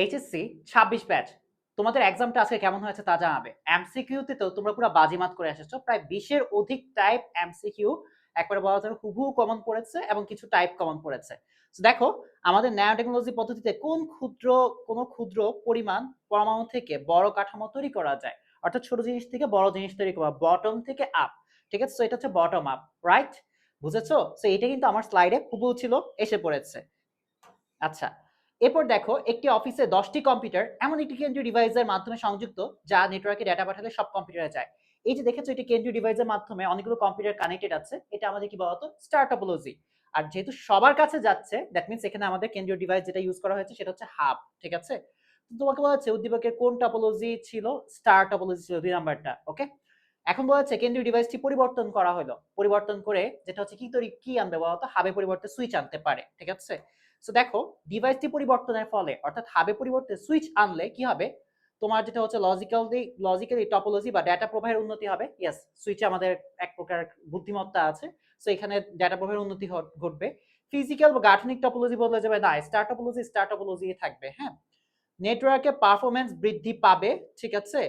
HSC 26 batch তোমাদের এক্সামটা আজকে কেমন হয়েছে তা জানাবে। এমসিকিউতে তো তোমরা পুরো বাজিমাত করে এসেছো, প্রায় 20-এর অধিক টাইপ এমসিকিউ একবারে বলা যায় হুবহু কমন পড়েছে এবং কিছু টাইপ কমন পড়েছে। তো দেখো আমাদের ন্যানো টেকনোলজি পদ্ধতিতে কোন ক্ষুদ্র পরিমাণ পরমাণু থেকে বড় কাঠামো তৈরি করা যায়, অর্থাৎ ছোট জিনিস থেকে বড় জিনিস তৈরি করা, বটম থেকে আপ। ঠিক আছে, তো এটা হচ্ছে বটম আপ, রাইট? বুঝেছো? তো এটা কিন্তু আমার স্লাইডে হুবহু ছিল, এসে পড়েছে। আচ্ছা, এরপর দেখো একটি অফিসে 10টি কম্পিউটার এমন একটি কেন্দ্রীয় ডিভাইসের মাধ্যমে সংযুক্ত যা নেটওয়ার্কে ডেটা পাঠালে সব কম্পিউটারে যায়। এই যে দেখেছো এটি কেন্দ্রীয় ডিভাইসের মাধ্যমে অনেকগুলো কম্পিউটার কানেক্টেড আছে, এটা আমাদের কি বলতো স্টার টপোলজি। আর যেহেতু সবার কাছে যাচ্ছে দ্যাট মিন্স এখানে আমাদের কেন্দ্রীয় ডিভাইস যেটা ইউজ করা হয়েছে সেটা হচ্ছে হাব। ঠিক আছে, তো তোমাকে বলা হচ্ছে উদ্দীপকের কোন টপোলজি ছিল? স্টার টপোলজি ছিল 2 নাম্বারটা। ওকে, এখন বলা হচ্ছে কেন্দ্রীয় ডিভাইসটি পরিবর্তন করা হলো, পরিবর্তন করে যেটা হচ্ছে কি আনবে বলতো? হাবে পরিবর্তে সুইচ আনতে পারে। ঠিক আছে, সো দেখো ডিভাইসটি পরিবর্তনের ফলে অর্থাৎ হাবে পরিবর্তে সুইচ আনলে কি হবে? তোমার যেটা হচ্ছে লজিক্যালি টপোলজি বা ডেটা প্রবাহের উন্নতি হবে। ইয়েস, সুইচে আমাদের এক প্রকার বুদ্ধিমত্তা আছে, সো এখানে ডেটা প্রবাহের উন্নতি ঘটবে। ফিজিক্যাল বা গাঠনিক টপোলজি বদলে যাবে না, স্টার টপোলজি থাকবে। হ্যাঁ, নেটওয়ার্কের পারফরম্যান্স বৃদ্ধি পাবে। ঠিক আছে,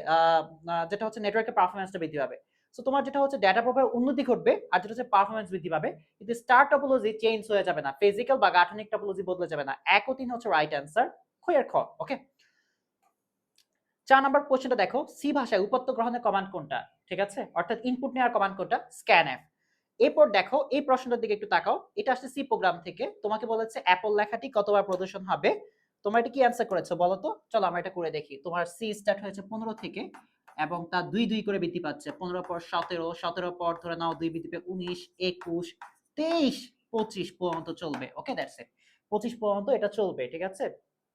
যেটা হচ্ছে নেটওয়ার্কের পারফরম্যান্সটা বৃদ্ধি পাবে। সো তোমার যেটা হচ্ছে ডেটা প্রবাহের উন্নতি ঘটবে আর যেটা হচ্ছে পারফরম্যান্স বৃদ্ধি পাবে, কিন্তু স্টার টপোলজি চেঞ্জ হয়ে যাবে না, ফিজিক্যাল বা গাঠনিক টপোলজি বদলে যাবে না। 1 ও 3 হচ্ছে রাইট অ্যান্সার, খুঁয়ের খ। ওকে, 4 নাম্বার কোশ্চেনটা দেখো, সি ভাষায় উপত্য গ্রহণের কমান্ড কোনটা? ঠিক আছে, অর্থাৎ ইনপুট নেওয়ার কমান্ড কোনটা? স্ক্যানএফ। এরপর দেখো এই প্রশ্নটার দিকে একটু তাকাও, এটা আসছে সি প্রোগ্রাম থেকে, তোমাকে বলেছে অ্যাপল লেখাটি কতবার প্রদর্শন হবে। তোমরা এটা কি অ্যান্সার করেছো বলো তো? চলো আমরা এটা করে দেখি। তোমার সি স্টার্ট হয়েছে 15 থেকে এবং তা 2 2 করে বৃদ্ধি পাচ্ছে। 15 পর 17, 17 পর ধরে নাও 2 বৃদ্ধি পেয়ে 19, 21, 23, 25 পর্যন্ত চলবে। ওকে, দ্যাটস ইট, 25 পর্যন্ত এটা চলবে। ঠিক আছে,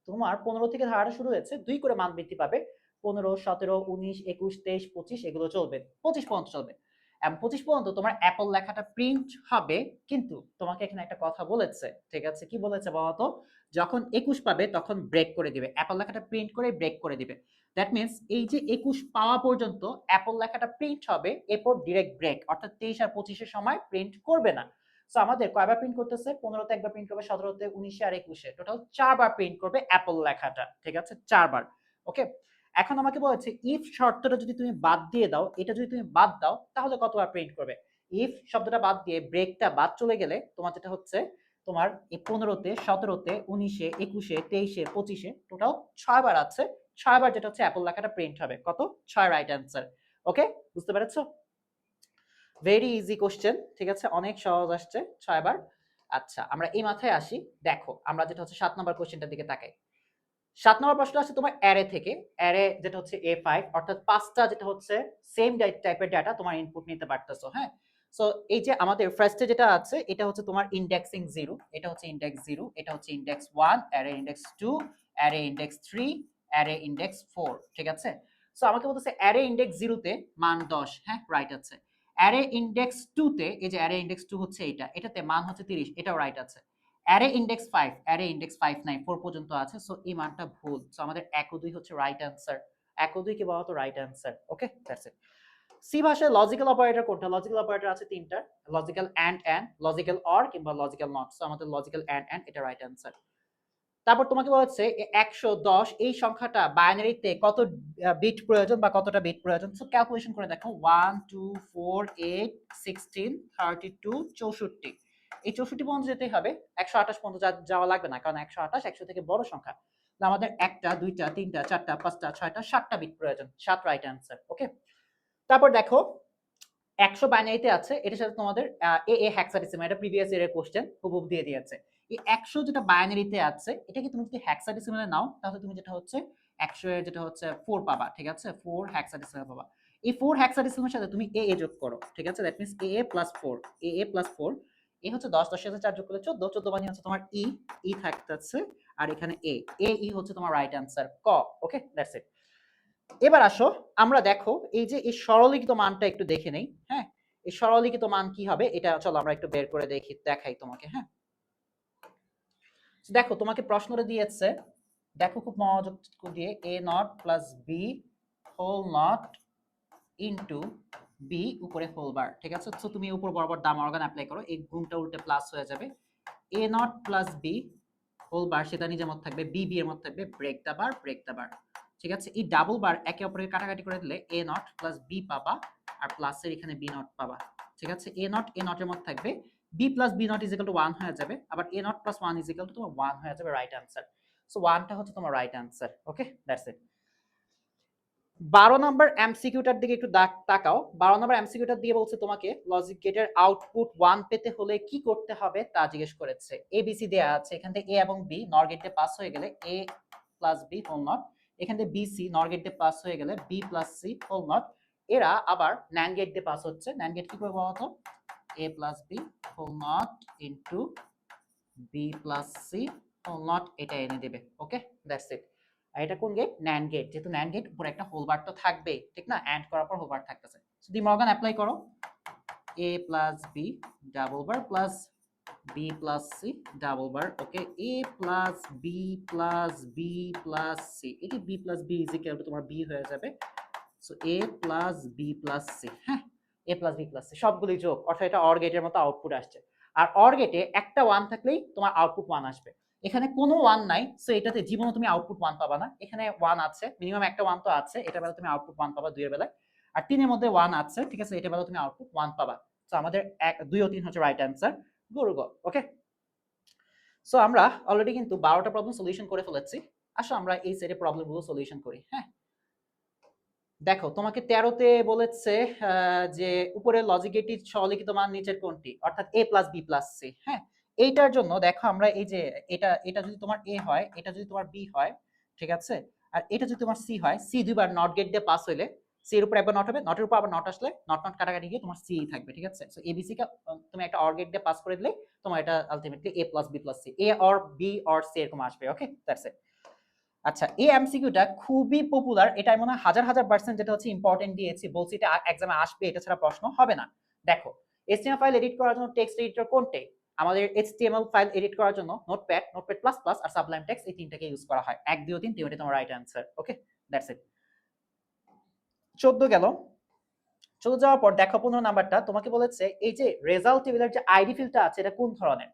তোমার 15 থেকে ধারাটা শুরু হয়েছে, 2 করে মান বৃদ্ধি পাবে। 15, 17, 19, 21, 23, 25 এগুলো চলবে, 25 পর্যন্ত চলবে। এবং 25 পর্যন্ত তোমার অ্যাপল লেখাটা প্রিন্ট হবে। কিন্তু তোমাকে এখানে একটা কথা বলেছে। ঠিক আছে, কি বলেছে বলতো? যখন 21 পাবে তখন ব্রেক করে দিবে, অ্যাপল লেখাটা প্রিন্ট করে ব্রেক করে দিবে। দ্যাট মিন্স এই যে 21 পাওয়া পর্যন্ত অ্যাপল লেখাটা প্রিন্ট হবে, এরপর ডিরেক্ট ব্রেক, অর্থাৎ 23 আর 25 এর সময় প্রিন্ট করবে না। সো আমাদের কয়বার প্রিন্ট করতেছে? 15 তে একবার প্রিন্ট করবে, 17 তে, 19 আর 21 টোটাল 4 বার প্রিন্ট করবে অ্যাপল লেখাটা। ঠিক আছে, 4 বার। ওকে, এখন আমাকে বলেছে ইফ শর্তটা যদি তুমি বাদ দিয়ে দাও, এটা যদি তুমি বাদ দাও তাহলে কতবার প্রিন্ট করবে? ইফ শব্দটা বাদ দিয়ে ব্রেকটা বাদ চলে গেলে তোমার যেটা হচ্ছে, তোমার এই 15 তে, 17 তে, 19 এ, 21 এ, 23 এ, 25 এ টোটাল 6 বার আছে। 6 বার যেটা হচ্ছে অ্যাপল লেখাটা প্রিন্ট হবে। কত? 6 রাইট অ্যান্সার। ওকে, বুঝতে পেরেছো? Very easy question. ঠিক আছে, অনেক সহজ আসছে 6 বার। আচ্ছা, আমরা এই মাথায় আসি। দেখো আমরা যেটা হচ্ছে 7 নম্বর কোশ্চেনটার দিকে তাকাই। 7 নম্বর প্রশ্ন আছে তোমার অ্যারে থেকে। অ্যারে যেটা হচ্ছে A5, অর্থাৎ 5টা যেটা হচ্ছে সেম টাইপের ডাটা তোমার ইনপুট নিতে পারতেছো। হ্যাঁ, সো এই যে আমাদের ফার্স্টে যেটা আছে এটা হচ্ছে তোমার ইন্ডেক্সিং 0, এটা হচ্ছে ইন্ডেক্স 0, এটা হচ্ছে index 1, array index 2, array index 3, array index 4। ঠিক আছে, সো আমাকে বলতেছে অ্যারে ইন্ডেক্স 0 তে মান 10। হ্যাঁ, রাইট আছে। অ্যারে ইন্ডেক্স 2 তে, এই যে অ্যারে ইন্ডেক্স 2 হচ্ছে এইটা, এটাতে মান হচ্ছে 30, এটাও রাইট আছে। অ্যারে ইন্ডেক্স 5, অ্যারে ইন্ডেক্স 5 নাই, 4 পর্যন্ত আছে, সো এই মানটা ভুল। সো আমাদের 1 ও 2 হচ্ছে রাইট অ্যান্সার। 1 ও 2 কি বলতো? Right answer. Okay, that's it. C ভাষায় লজিক্যাল অপারেটর কোনটা? লজিক্যাল অপারেটর আছে 3টা, লজিক্যাল এন্ড, লজিক্যাল অর কিংবা লজিক্যাল নট। সো আমাদের লজিক্যাল এন্ড এটা রাইট অ্যান্সার। তারপর তোমাকে বলা হচ্ছে 110 এই সংখ্যাটা বাইনারিতে কত বিট প্রয়োজন বা কতটা বিট প্রয়োজন? সো ক্যালকুলেশন করে দেখো, 1 2 4 8 16 32 64। এই 64 পর্যন্ত যেতে হবে, 128 পর্যন্ত যাওয়া লাগবে না, কারণ 128 100 থেকে বড় সংখ্যা। আমাদের একটা, দুইটা, তিনটা, চারটা, পাঁচটা, ছয়টা, 7টা বিট প্রয়োজন। 7 রাইট অ্যান্সার। ওকে, তারপর দেখো 100 বাইনারিতে আছে, এটার সাথে তোমাদের এ হেক্সাডেসিমাল, এটা প্রিভিয়াস ইয়ারের কোশ্চেন হুবহু দিয়ে দিয়েছে। এই 100 যেটা বাইনারিতে আছে এটাকে তুমি যদি হেক্সাডেসিমালে নাও তাহলে তুমি যেটা হচ্ছে 100 এর যেটা হচ্ছে 4 পাবা। ঠিক আছে, 4 হেক্সাডেসিমাল পাবা। এই 4 হেক্সাডেসিমালের সাথে তুমি এ যোগ করো। ঠিক আছে, that means a plus 4, A plus 4, এ হচ্ছে 10, 10 এর সাথে 4 যোগ করলে 14, 14 মানে হচ্ছে তোমার ই থাকতেছে, আর এখানে ই হচ্ছে তোমার রাইট অ্যান্সার, ক। ওকে, দ্যাটস ইট। এবার আসো আমরা দেখো এই যে এই সরলীকৃত মানটা একটু দেখে নেই। হ্যাঁ, এই সরলীকৃত মান কি হবে এটা চলো আমরা একটু বের করে দেখাই তোমাকে। হ্যাঁ, দেখো তোমাকে প্রশ্নটা দিয়েছে, দেখো খুব মনোযোগ দিয়ে, A not plus B whole not into B উপরে হোল বার। ঠিক আছে, তো তুমি উপর বরাবর দাম অর্গান অ্যাপ্লাই করো, এই গুণটা উল্টে প্লাস হয়ে যাবে। A not plus B whole bar সেটা নিজের মধ্যে থাকবে, বি বি এর মধ্যে থাকবে, break the bar, break the bar. ঠিক আছে, এই ডাবল বার একে অপরের কাটাকাটি করে দিলে এ নট প্লাস বি পাবা, আর প্লাসের এখানে বি নট পাবা। ঠিক আছে, এ নট এর মধ্যে থাকবে, B plus B not is equal to 1 হয়ে যাবে, আবার A not plus 1 is equal to তোমার 1 হয়ে যাবে, রাইট আনসার। সো 1টা হচ্ছে তোমার রাইট আনসার। ওকে, দ্যাটস ইট। 12 নম্বর এমসিকিউটার দিকে একটু তাকাও। 12 নম্বর এমসিকিউটার দিয়ে বলছে তোমাকে লজিক গেটের আউটপুট 1 পেতে হলে কি করতে হবে তা জিজ্ঞেস করেছে। এ বি সি দেয়া আছে, এখান থেকে এ এবং বি নর গেটে পাস হয়ে গেলে A plus B whole not, এখান থেকে বি সি নর গেটে পাস হয়ে গেলে B plus C whole not. এরা আবার ন্যান্ড গেট দিয়ে পাস হচ্ছে, ন্যান্ড গেট কি করবে বলতো, A plus B whole not into B plus C whole not, এটা এনে দেবে। Okay, that's it. আর এটা কোন গেট, ন্যান্ড গেট, যেহেতু ন্যান্ড গেট উপরে একটা হোল বার তো থাকবেই, ঠিক না, এন্ড করার পর হোল বার থাকতেছে। সো ডি মর্গান অ্যাপ্লাই করো, A plus B double bar plus B plus C double bar. Okay, A plus B plus B plus C, এটি B plus B is equal to তোমার B হয়ে যাবে। So A plus B plus C, হ্যাঁ, A plus B plus C সবগুলি যোগ, অর্থাৎ এটা or গেটের মতো আউটপুট আসছে। আর অর গেটে একটা 1 থাকলেই তোমার আউটপুট 1 আসবে। এখানে কোনো 1 নাই, সো এটাতে জীবনে তুমি আউটপুট 1 পাবা না। এখানে 1 আছে, মিনিমাম একটা 1 তো আছে, এটা বেলা তুমি আউটপুট 1 পাবা 2 এর বেলায়। আর 3 এর মধ্যে 1 আছে, ঠিক আছে, এটা বেলা তুমি আউটপুট 1 পাবা। সো আমাদের 2 ও 3 হচ্ছে রাইট অ্যান্সার। গুড গো। ওকে, সো আমরা অলরেডি কিন্তু 12টা প্রবলেম সলিউশন করে ফেলেছি। আসো আমরা এই সেটে প্রবলেমগুলো সলিউশন করি। হ্যাঁ, দেখো তোমাকে 13তে বলেছে যে উপরের লজিক গেটটির স্বলিখিত মান নিচের কোনটি, অর্থাৎ a plus B plus C. হ্যাঁ, এইটার জন্য দেখো আমরা এই যে এটা যদি তোমার a হয়, এটা যদি তোমার b হয়, ঠিক আছে, আর এটা যদি তোমার c হয়, c দুইবার নট গেট দিয়ে পাস হইলে c এর উপর একবার নট হবে, নটের উপর আবার নট আসলে নট নট কাটাকাটি গিয়ে তোমার c থাকবে। ঠিক আছে, সো abc কে তুমি একটা অর গেট দিয়ে পাস করে দিলে তোমার এটা ultimately a plus B plus C, a or b or c এরকম আসবে। Okay, that's it. আচ্ছা, এই এমসিকিউটা খুবই পপুলার, এটা মনে হয় হাজার হাজার পার্সেন্ট যেটা হচ্ছে ইম্পর্টেন্ট দিয়েছি, বলছি এটা এক্সামে আসবে, এটা ছাড়া প্রশ্ন হবে না। দেখো, এইচটিএমএল ফাইল এডিট করার জন্য টেক্সট এডিটর কোনটি, আমাদের এইচটিএমএল ফাইল এডিট করার জন্য নোটপ্যাড, নোটপ্যাড প্লাস প্লাস আর সাবলাইম টেক্সট, এই তিনটাকে ইউজ করা হয়। 1 2 3 তিনটে তোমার রাইট অ্যানসার। ওকে, দ্যাটস ইট। 14 গেল। 14 যাওয়ার পর দেখো 15 নাম্বারটা তোমাকে বলেছে এই যে রেজাল্ট টেবিলের যে আইডি ফিল্ডটা আছে এটা কোন ধরনের।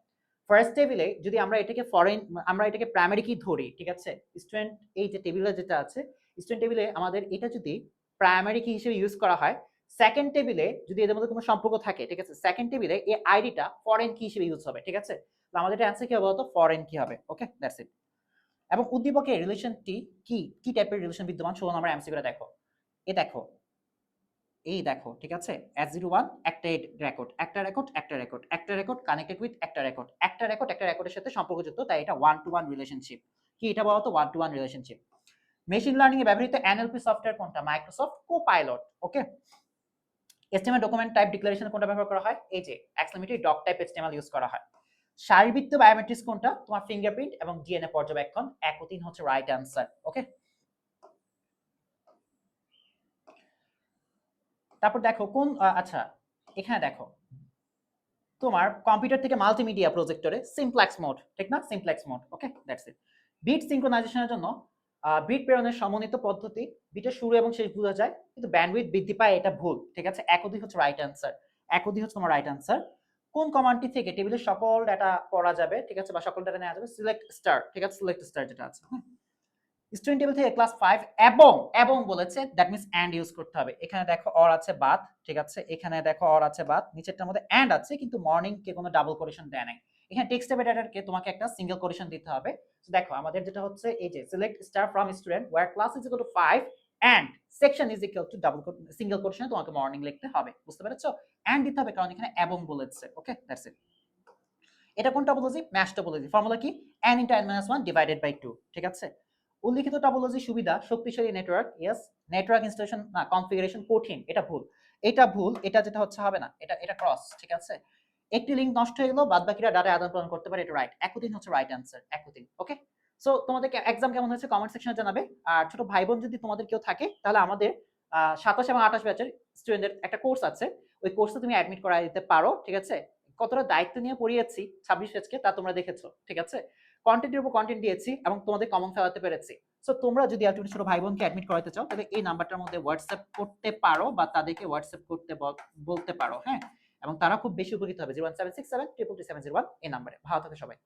ফার্স্ট টেবিলে যদি আমরা এটাকে প্রাইমারি কি ধরি, ঠিক আছে, স্টুডেন্ট এই যে টেবিলে যেটা আছে স্টুডেন্ট টেবিলে আমাদের এটা যদি প্রাইমারি কি হিসেবে ইউজ করা হয়, সেকেন্ড টেবিলে যদি এদের মধ্যে কোনো সম্পর্ক থাকে, ঠিক আছে, সেকেন্ড টেবিলে এই আইডিটা ফরেন কি হিসেবে ইউজ হবে। ঠিক আছে, তো আমাদের এটা অ্যানসার কি হবে বলতো, ফরেন কি হবে। ওকে, দ্যাটস ইট। এবং উদ্দীপকের রিলেশনটি কি কি টাইপের রিলেশন বিদ্যমান 16 নম্বর এমসিকিউটা দেখো। দেখো, এই দেখো, ঠিক আছে, S01 একটা রেকর্ড, একটা রেকর্ড, একটা রেকর্ড, একটা রেকর্ড কানেক্টেড উইথ একটা রেকর্ড, একটা রেকর্ড একটা রেকর্ডের সাথে সম্পর্কযুক্ত, তাই এটা 1 টু 1 রিলেশনশিপ। কি এটা বলতো, 1 টু 1 রিলেশনশিপ। মেশিন লার্নিং এ ব্যবহৃত এনএলপি সফটওয়্যার কোনটা, Microsoft Copilot. Okay, HTML document type declaration কোনটা ব্যবহার করা হয়, এই যে exclamatory doc type HTML use করা হয়। শারীরবৃত্তীয় বায়োমেট্রিক্স কোনটা, তোমার ফিঙ্গারপ্রিন্ট এবং ডিএনএ পর্যবেক্ষণ। 1 ও 3 হচ্ছে রাইট অ্যানসার। ওকে, তারপর দেখো কোন আচ্ছা, এখানে দেখো তোমার কম্পিউটার থেকে মাল্টিমিডিয়া প্রজেক্টরে সিমপ্লেক্স মোড, ঠিক না, simplex mode. Okay, that's it. Bit সিনক্রোনাইজেশনের জন্য বিট প্রেরণের সমন্বিত পদ্ধতি, বিটের শুরু এবং শেষ বোঝা যায় কিন্তু ব্যান্ডউইথ বৃদ্ধি পায়, এটা ভুল। ঠিক আছে, 1 ও 2 হচ্ছে রাইট অ্যানসার। 1 ও 2 হচ্ছে তোমার রাইট অ্যানসার। কোন কমান্ডটি থেকে টেবিলের সকল ডাটা পড়া যাবে, ঠিক আছে, বা সকল ডাটা নেওয়া যাবে, সিলেক্ট স্টার। ঠিক আছে, সিলেক্ট স্টার যেটা আছে, স্টুডেন্ট টেবিল থেকে ক্লাস 5 এবং বলেছে, দ্যাট মিন্স এন্ড ইউজ করতে হবে। এখানে দেখো অর আছে বাদ, ঠিক আছে, এখানে দেখো অর আছে বাদ, নিচেরটার মধ্যে এন্ড আছে কিন্তু মর্নিং কে কোনো ডাবল কোটেশন দেয় নাই। এখানে টেক্সট টাইপের ডাটাকে তোমাকে একটা সিঙ্গেল কোটেশন দিতে হবে। তো দেখো আমাদের যেটা হচ্ছে এই যে select star from student where class is equal to 5 and section is equal to double single কোটেশনে তোমাকে মর্নিং লিখতে হবে। বুঝতে পেরেছো, এন্ড দিতে হবে কারণ এখানে এবং বলেছে। ওকে, দ্যাটস ইট। এটা কোন টপোলজি, ম্যাশ টপোলজি। ফর্মুলা কি, n * n - 1 ডিভাইডেড বাই 2। ঠিক আছে, উল্লিখিত টপোলজি সুবিধা শক্তিশালী নেটওয়ার্ক, ইয়েস, নেটওয়ার্ক ইনস্টলেশন না, কনফিগারেশন কঠিন, এটা ভুল। এটা ভুল, এটা যেটা হচ্ছে হবে না, এটা ক্রস। ঠিক আছে, একটি লিংক নষ্ট হয়ে গেল, বাদ বাকিরা ডাটা আদান প্রদান করতে পারে, এটা রাইট। 1 ও 3 হচ্ছে রাইট অ্যানসার, 1 ও 3। ওকে, সো তোমাদের এক্সাম কেমন হয়েছে কমেন্ট সেকশনে জানাবে। আর ছোট ভাই বোন যদি তোমাদের কেউ থাকে তাহলে আমাদের 27 এবং 28 ব্যাচের স্টুডেন্টদের একটা কোর্স আছে, ওই কোর্সে তুমি অ্যাডমিট করায় দিতে পারো। ঠিক আছে, কতটা দায়িত্ব নিয়ে পড়িয়েছি 26 ব্যাচকে তা তোমরা দেখেছো। ঠিক আছে, কন্টেন্টের উপর কন্টেন্ট দিয়েছি এবং তোমাদের কমন ফেলাতে পেরেছি। সো তোমরা যদি আলটিমেটলি ছোট ভাই বোনকে অ্যাডমিট করাতে চাও তাহলে এই নাম্বারটার মধ্যে হোয়াটসঅ্যাপ করতে পারো বা তাদেরকে হোয়াটসঅ্যাপ করতে বলতে পারো। হ্যাঁ, এবং তারা খুব বেশি উপকৃত হবে। 01767 222 701 এই নাম্বারে। ভালো থাকে সবাই।